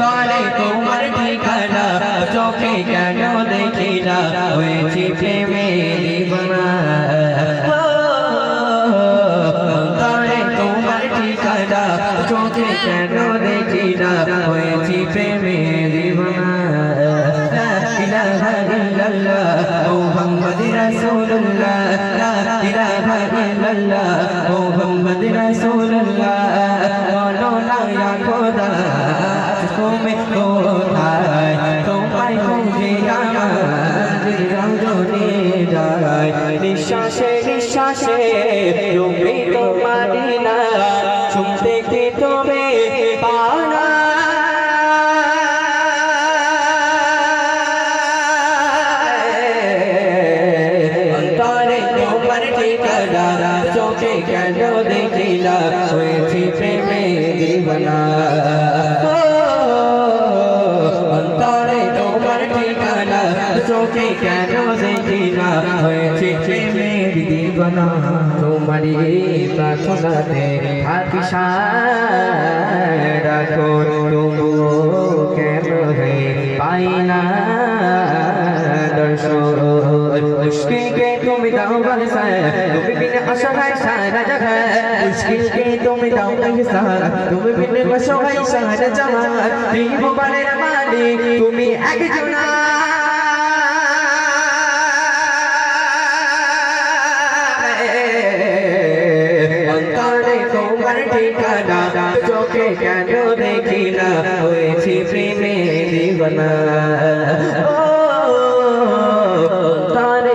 তরে তোমার ঠিকানা চোখে কেন দেখি না হয়েছি প্রেমে দিবানা তরে তোমার ঠিকানা চোখে কেন দেখি না হয়েছি প্রেমে দিবানা লা ইলাহা ইল্লাল্লাহ মুহাম্মাদুর রাসূলুল্লাহ লা ইলাহা ইল্লাল্লাহ মুহাম্মাদুর রাসূলুল্লাহ বলো না ইয়া খোদা তুমি কোথায় তোমায় খুঁজে আমার রজনী যায় নিঃশ্বাসে নিঃশ্বাসে তুমি তো মাদিনা শুনতে কি তুমি পাও না অন্তরে তোমার ঠিকানা চোখে কেন দেখি না হয়েছি প্রেমে দিবানা অন্তরে তোমার ঠিকানা চোখে কেন দেখি না হয়েছে প্রেমের দিবানা তোমারই প্রার্থনাতে থাকি রাখো তবুও কেন হে পাই না দর্শন মুশকিল के तुम दाओ बरसा तुम बिन असहाय सारा जगह मुश्किल के तुम दाओ बरसा तुम बिन असहाय सारा जगह त्रिभुवনের মালিক তুমি একজনা অন্তরে তোমার ঠিকানা চোখে কেন দেখি না হয়েছি প্রেমে দিবানা